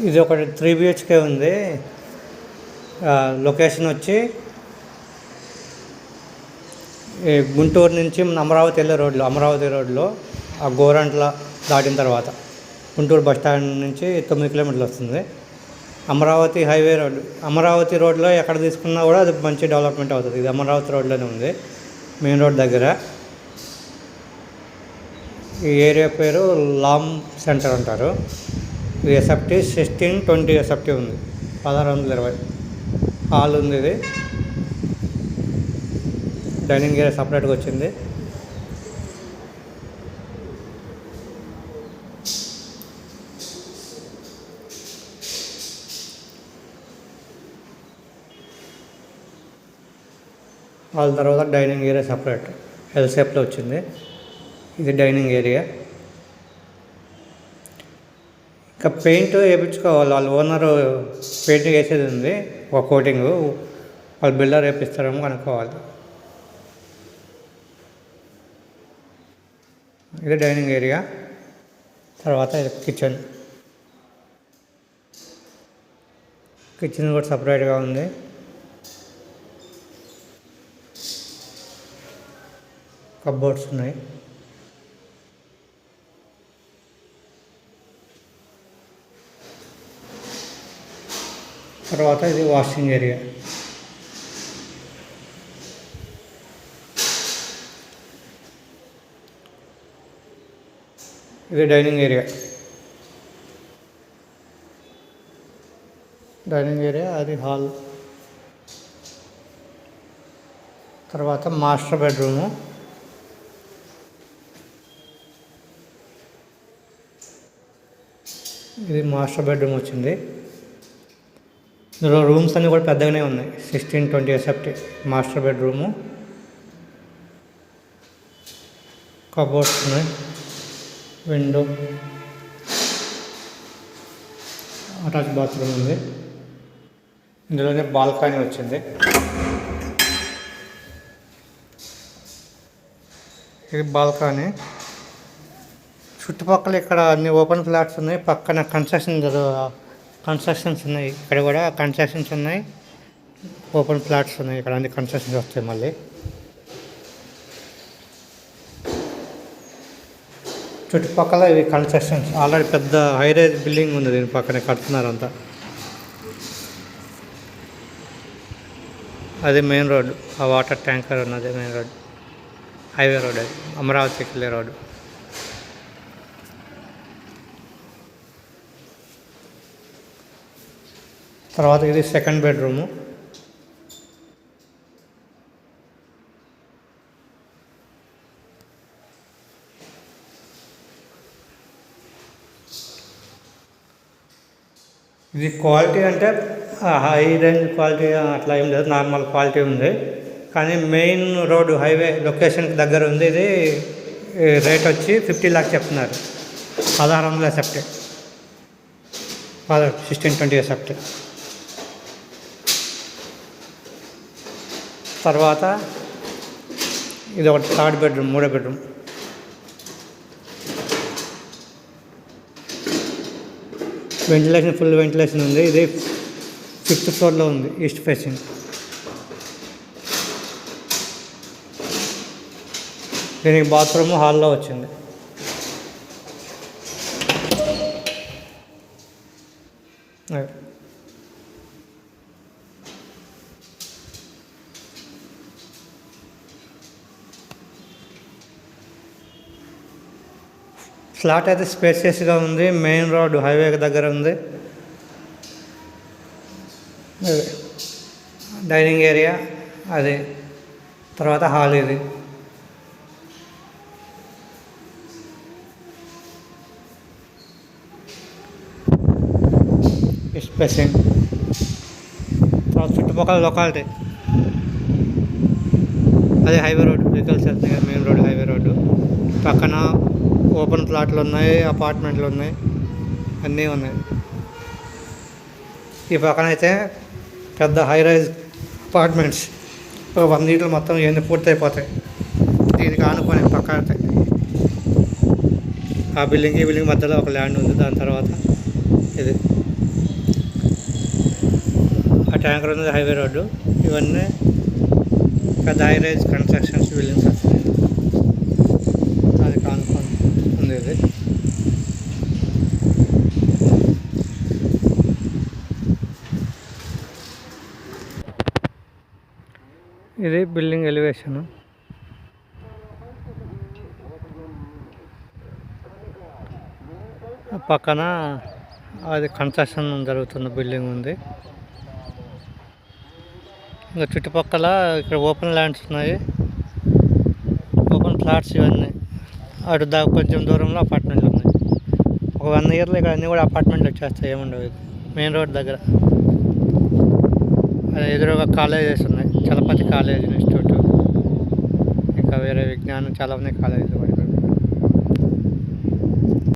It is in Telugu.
ఇది ఒకటి 3 బిహెచ్కే ఉంది. లొకేషన్ వచ్చి గుంటూరు నుంచి అమరావతి వెళ్ళే రోడ్లో, అమరావతి రోడ్లో ఆ గోరంట్ల దాటిన తర్వాత గుంటూరు బస్ స్టాండ్ నుంచి 9 కిలోమీటర్లు వస్తుంది. అమరావతి హైవే రోడ్డు, అమరావతి రోడ్లో ఎక్కడ తీసుకున్నా కూడా అది మంచి డెవలప్మెంట్ అవుతుంది. ఇది అమరావతి రోడ్లోనే ఉంది, మెయిన్ రోడ్ దగ్గర. ఈ ఏరియా పేరు లామ్ సెంటర్ అంటారు. ఇది ఎస్ఎఫ్టీ 1620 ఎస్ఎఫ్టీ ఉంది, 1620 హాల్ ఉంది. ఇది డైనింగ్ ఏరియా సపరేట్గా వచ్చింది. హాల్ తర్వాత డైనింగ్ ఏరియా సపరేట్ ఎల్ షేప్లో వచ్చింది. ఇది డైనింగ్ ఏరియా. ఇంకా పెయింట్ వేయించుకోవాలి, వాళ్ళ ఓనరు పెయింటింగ్ వేసేది ఉంది, ఒక కోటింగు. వాళ్ళు బిల్డర్ వేపిస్తారేమో కనుక్కోవాలి. ఇది డైనింగ్ ఏరియా. తర్వాత ఇది కిచెన్. కిచెన్ కూడా సపరేట్గా ఉంది. కబోర్డ్స్ ఉన్నాయి. తర్వాత ఇది వాషింగ్ ఏరియా. ఇది డైనింగ్ ఏరియా. డైనింగ్ ఏరియా, అది హాల్. తర్వాత మాస్టర్ బెడ్రూము. ఇది మాస్టర్ బెడ్రూమ్ వచ్చింది. ఇందులో రూమ్స్ అన్నీ కూడా పెద్దగానే ఉన్నాయి. 1620 ఎస్ఎఫ్టీ మాస్టర్ బెడ్రూము. కబోర్డ్స్ ఉన్నాయి, విండో, అటాచ్ బాత్రూమ్ ఉంది. ఇందులోనే బాల్కనీ వచ్చింది. ఇది బాల్కనీ. చుట్టుపక్కల ఇక్కడ అన్ని ఓపెన్ ఫ్లాట్స్ ఉన్నాయి. పక్కన కన్స్ట్రక్షన్స్ ఉన్నాయి. ఇక్కడ కూడా కన్స్ట్రక్షన్స్ ఉన్నాయి, ఓపెన్ ఫ్లాట్స్ ఉన్నాయి. ఇక్కడ అన్ని కన్స్ట్రక్షన్స్ వస్తాయి. మళ్ళీ చుట్టుపక్కల ఇవి కన్స్ట్రక్షన్స్. ఆల్రెడీ పెద్ద హైరైజ్ బిల్డింగ్ ఉంది, దీని పక్కనే కడుతున్నారంతా. అది మెయిన్ రోడ్డు, ఆ వాటర్ ట్యాంకర్ ఉన్నది మెయిన్ రోడ్, హైవే రోడ్. అది అమరావతికి వెళ్ళే రోడ్డు. తర్వాత ఇది సెకండ్ బెడ్రూము. ఇది క్వాలిటీ అంటే హై రేంజ్ క్వాలిటీ అట్లా ఏం లేదు, నార్మల్ క్వాలిటీ ఉంది. కానీ మెయిన్ రోడ్డు హైవే లొకేషన్కి దగ్గర ఉంది. ఇది రేట్ వచ్చి 50 lakhs చెప్తున్నారు. 1600 ఎస్ఎఫ్టీ, 1620 ఎస్ఎఫ్టీ. తర్వాత ఇది ఒకటి థర్డ్ బెడ్రూమ్, మూడో బెడ్రూమ్. వెంటిలేషన్, ఫుల్ వెంటిలేషన్ ఉంది. ఇది 5th ఫ్లోర్లో ఉంది, ఈస్ట్ ఫేసింగ్. దీనికి బాత్రూమ్ హాల్లో వచ్చింది. ఫ్లాట్ అయితే స్పేసియస్గా ఉంది, మెయిన్ రోడ్ హైవే దగ్గర ఉంది. డైనింగ్ ఏరియా అది, తర్వాత హాల్. ఇది స్పేసింగ్. తర్వాత చుట్టుపక్కల లొకాలిటీ, అదే హైవే రోడ్, వెహికల్స్ వెళ్తున్నాయి కదా, మెయిన్ రోడ్ హైవే రోడ్డు. పక్కన ఓపెన్ ప్లాట్లు ఉన్నాయి, అపార్ట్మెంట్లు ఉన్నాయి, అన్నీ ఉన్నాయి. ఈ పక్కన అయితే పెద్ద హై రైజ్ అపార్ట్మెంట్స్, 100 ఇళ్ళు మొత్తం ఇవన్నీ పూర్తయిపోతాయి. దీనికి ఆనుకొని పక్కన ఆ బిల్డింగ్ ఈ బిల్డింగ్ మధ్యలో ఒక ల్యాండ్ ఉంది. దాని తర్వాత ఇది ట్యాంకర్ ఉంది, హైవే రోడ్డు. ఇవన్నీ పెద్ద హై రైజ్ కన్స్ట్రక్షన్స్ బిల్డింగ్స్ వస్తాయి. అది కానుకొని ఉంది ఇది. ఇది బిల్డింగ్ ఎలివేషన్. పక్కన అది కన్స్ట్రక్షన్ జరుగుతున్న బిల్డింగ్ ఉంది. ఇంకా చుట్టుపక్కల ఇక్కడ ఓపెన్ ల్యాండ్స్ ఉన్నాయి, ఓపెన్ ఫ్లాట్స్ ఇవన్నీ. అటు కొంచెం దూరంలో అపార్ట్మెంట్లు ఉన్నాయి. ఒక 1 ఇయర్లో ఇక్కడ అన్నీ కూడా అపార్ట్మెంట్లు వచ్చేస్తాయి, ఏముండవు. ఇది మెయిన్ రోడ్ దగ్గర. అది ఎదురుగా కాలేజెస్ ఉన్నాయి, చలపతి కాలేజ్ ఇన్స్టిట్యూట్, ఇంకా వేరే విజ్ఞానం చాలా ఉన్నాయి కాలేజీలు కూడా.